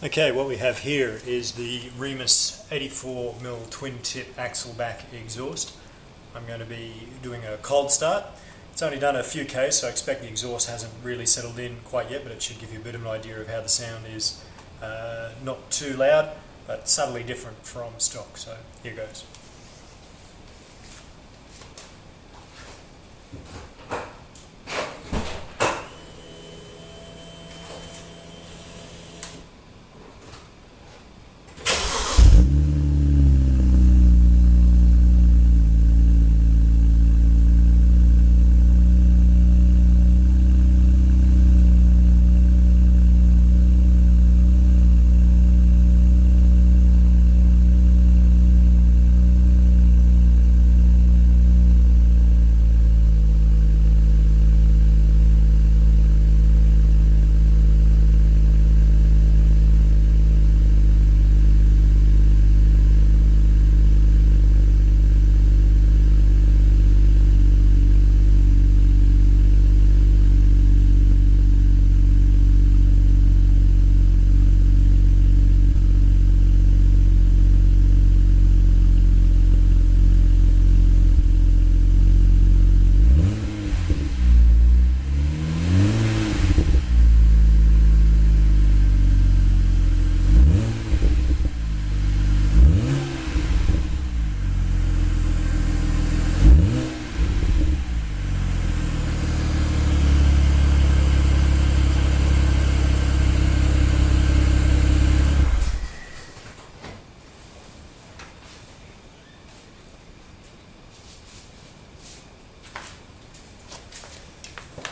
Okay, what we have here is the Remus 84mm twin tip axle back exhaust. I'm going to be doing a cold start. It's only done a few Ks, so I expect the exhaust hasn't really settled in quite yet, but it should give you a bit of an idea of how the sound is. Not too loud, but subtly different from stock, so here goes.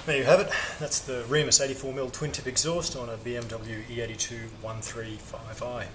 There you have it. That's the Remus 84mm twin tip exhaust on a BMW E82 135i.